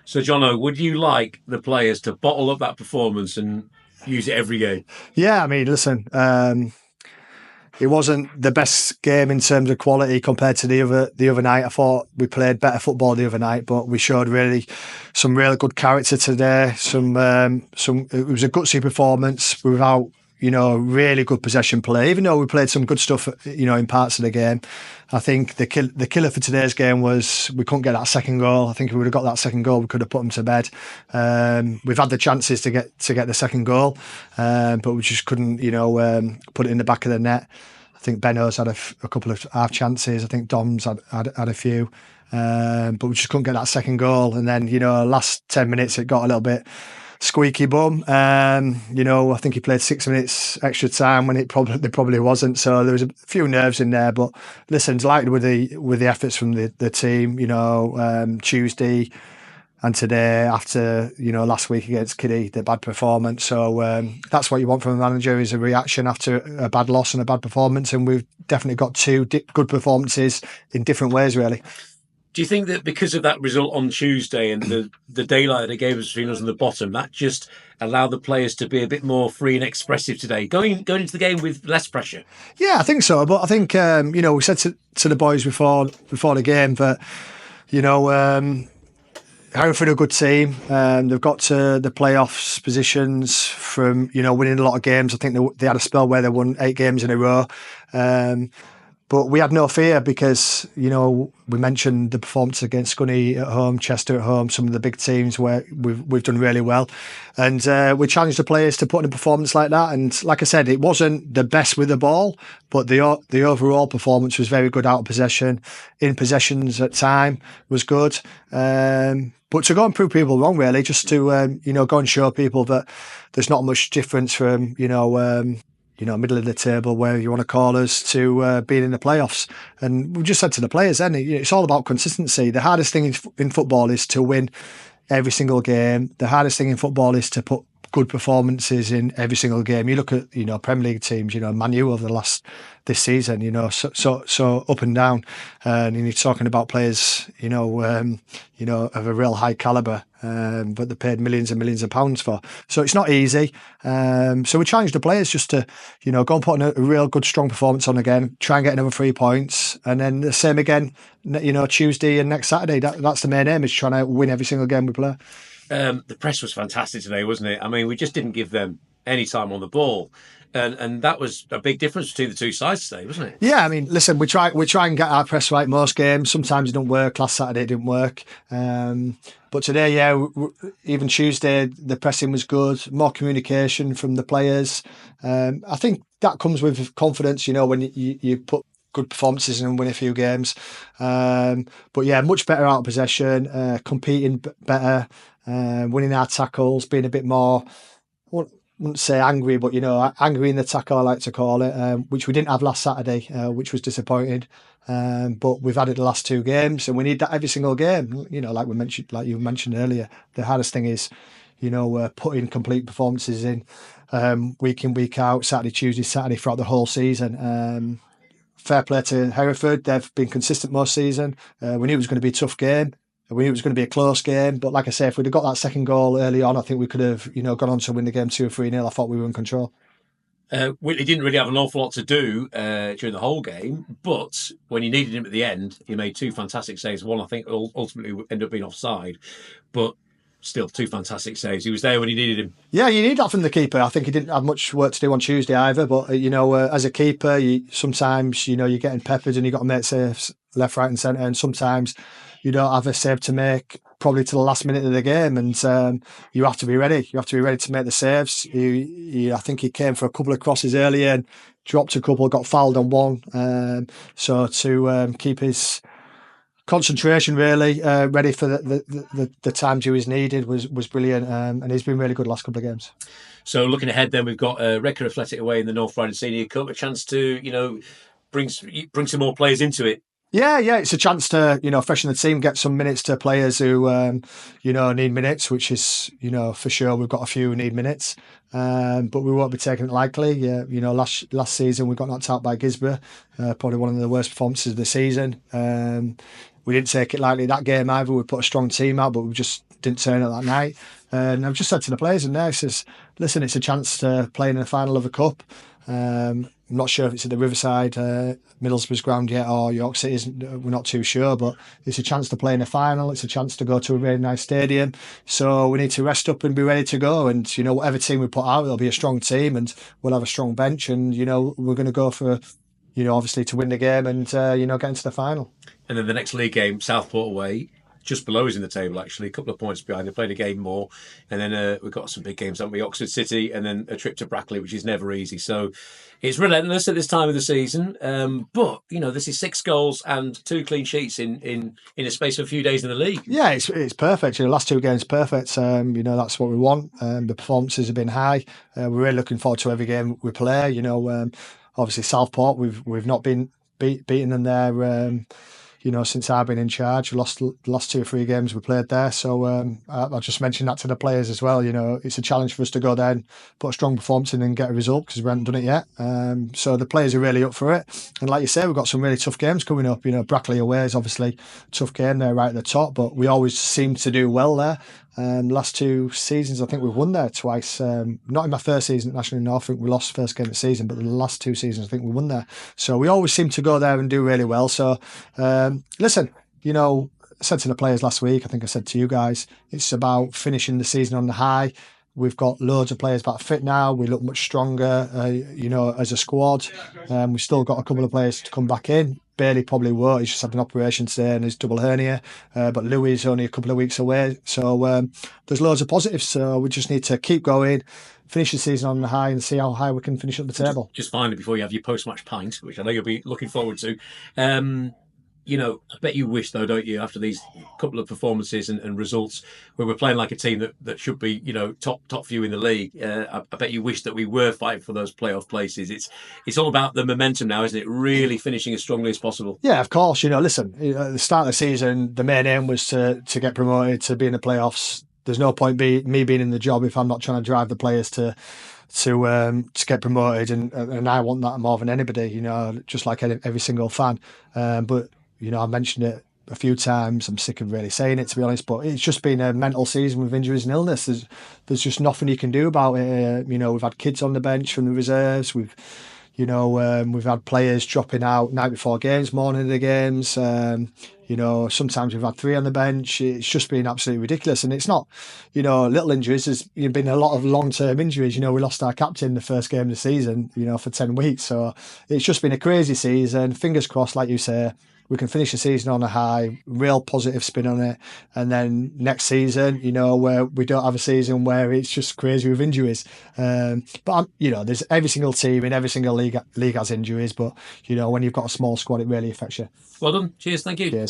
So, Jono, would you like the players to bottle up that performance and use it every game? Yeah, I mean, listen, it wasn't the best game in terms of quality compared to the other night. I thought we played better football the other night, but we showed some really good character today. It was a gutsy performance without really good possession play. Even though we played some good stuff, in parts of the game, I think the killer for today's game was we couldn't get that second goal. I think if we would have got that second goal, we could have put them to bed. We've had the chances to get the second goal, but we just couldn't, put it in the back of the net. I think Benno's had a couple of half chances. I think Dom's had a few, but we just couldn't get that second goal. And then, last 10 minutes, it got a little bit squeaky bum. I think he played 6 minutes extra time when it probably wasn't. So there was a few nerves in there. But listen, delighted with the efforts from the team. Tuesday and today after last week against Kiddie, the bad performance. So that's what you want from a manager, is a reaction after a bad loss and a bad performance. And we've definitely got two good performances in different ways, really. Do you think that because of that result on Tuesday and the daylight that it gave us between us and the bottom, that just allowed the players to be a bit more free and expressive today, going into the game with less pressure? Yeah, I think so. But I think we said to the boys before the game that Hereford are a good team. They've got to the playoffs positions from winning a lot of games. I think they had a spell where they won 8 games in a row. But we had no fear because, we mentioned the performance against Scunny at home, Chester at home, some of the big teams where we've done really well. And we challenged the players to put in a performance like that. And like I said, it wasn't the best with the ball, but the overall performance was very good out of possession. In possessions at time was good. But to go and prove people wrong, really, just to, go and show people that there's not much difference from, middle of the table, where you want to call us, to being in the playoffs. And we just said to the players then, it's all about consistency. The hardest thing in football is to win every single game. The hardest thing in football is to put good performances in every single game. You look at, Premier League teams, Man U over this season, so up and down. And you're talking about players, of a real high calibre, but they're paid millions and millions of pounds for. So it's not easy. So we challenge the players just to, go and put a real good, strong performance on again, try and get another 3 points. And then the same again, Tuesday and next Saturday. That's the main aim, is trying to win every single game we play. The press was fantastic today, wasn't it? I mean, we just didn't give them any time on the ball. And that was a big difference between the two sides today, wasn't it? Yeah, I mean, listen, we try and get our press right most games. Sometimes it don't work. Last Saturday it didn't work. But today, even Tuesday, the pressing was good. More communication from the players. I think that comes with confidence, when you put good performances and win a few games. But yeah, much better out of possession, competing better, winning our tackles, being a bit more, I wouldn't say angry, but angry in the tackle, I like to call it, which we didn't have last Saturday, which was disappointing. But we've had it the last 2 games, and we need that every single game. Like you mentioned earlier, the hardest thing is, putting complete performances in week in, week out, Saturday, Tuesday, Saturday throughout the whole season. Fair play to Hereford. They've been consistent most season. We knew it was going to be a tough game. We knew it was going to be a close game. But like I say, if we'd have got that second goal early on, I think we could have, gone on to win the game 2 or 3-0. I thought we were in control. He didn't really have an awful lot to do during the whole game, but when you needed him at the end, he made 2 fantastic saves. One, I think, ultimately ended up being offside, but still 2 fantastic saves. He was there when you needed him. Yeah, you need that from the keeper. I think he didn't have much work to do on Tuesday either, but, as a keeper, sometimes, you're getting peppered and you've got to make saves left, right and centre, and sometimes you don't have a save to make probably to the last minute of the game, and you have to be ready. You have to be ready to make the saves. I think he came for a couple of crosses earlier and dropped a couple, got fouled on one. So to keep his concentration really ready for the time he was needed was brilliant, and he's been really good last couple of games. So looking ahead, then we've got Hereford Athletic away in the North Riding Senior Cup, a chance to bring some more players into it. Yeah, it's a chance to, freshen the team, get some minutes to players who, need minutes, which is, for sure we've got a few who need minutes. But we won't be taking it lightly. Last season we got knocked out by Gisborough, probably one of the worst performances of the season. We didn't take it lightly that game either. We put a strong team out, but we just didn't turn up that night. And I've just said to the players in there, says, listen, it's a chance to play in the final of a cup. I'm not sure if it's at the Riverside, Middlesbrough's ground yet, or York City's. We're not too sure, but it's a chance to play in a final. It's a chance to go to a really nice stadium. So we need to rest up and be ready to go. And whatever team we put out, it'll be a strong team, and we'll have a strong bench. And we're going to go for, obviously to win the game and get into the final. And then the next league game, Southport away. Just below us in the table, actually, a couple of points behind. They played a game more, and then we've got some big games, haven't we? Oxford City, and then a trip to Brackley, which is never easy. So it's relentless at this time of the season. But this is 6 goals and 2 clean sheets in a space of a few days in the league. Yeah, it's perfect. Last 2 games perfect. That's what we want. The performances have been high. We're really looking forward to every game we play. Obviously Southport, we've not been beaten them there. Since I've been in charge, we lost the last 2 or 3 games we played there. So I'll just mention that to the players as well. It's a challenge for us to go there and put a strong performance in and get a result, because we haven't done it yet. So the players are really up for it. And like you say, we've got some really tough games coming up. Brackley away is obviously a tough game. They're right at the top, but we always seem to do well there. Last 2 seasons, I think we've won there twice. Not in my first season at National North, I think we lost first game of the season, but the last 2 seasons, I think we won there. So we always seem to go there and do really well. So listen, I said to the players last week, I think I said to you guys, it's about finishing the season on the high. We've got loads of players back fit now. We look much stronger, as a squad. We've still got a couple of players to come back in. Bailey probably won't. He's just had an operation today and his double hernia. But Louis is only a couple of weeks away. So there's loads of positives. So we just need to keep going, finish the season on the high, and see how high we can finish up the table. Just finally, before you have your post-match pint, which I know you'll be looking forward to, I bet you wish, though, don't you, after these couple of performances and results, where we're playing like a team that should be, top few in the league. I bet you wish that we were fighting for those playoff places. It's all about the momentum now, isn't it? Really finishing as strongly as possible. Yeah, of course. Listen, at the start of the season, the main aim was to get promoted, to be in the playoffs. There's no point me being in the job if I'm not trying to drive the players to get promoted, and I want that more than anybody. Just like every single fan. But I mentioned it a few times. I'm sick of really saying it, to be honest, but it's just been a mental season with injuries and illness. There's just nothing you can do about it. We've had kids on the bench from the reserves. We've had players dropping out night before games, morning of the games. Sometimes we've had 3 on the bench. It's just been absolutely ridiculous. And it's not, little injuries. There's been a lot of long-term injuries. We lost our captain the first game of the season, for 10 weeks. So it's just been a crazy season. Fingers crossed, like you say, we can finish the season on a high, real positive spin on it. And then next season, where we don't have a season where it's just crazy with injuries. But there's every single team in every single league has injuries. But, when you've got a small squad, it really affects you. Well done. Cheers. Thank you. Cheers.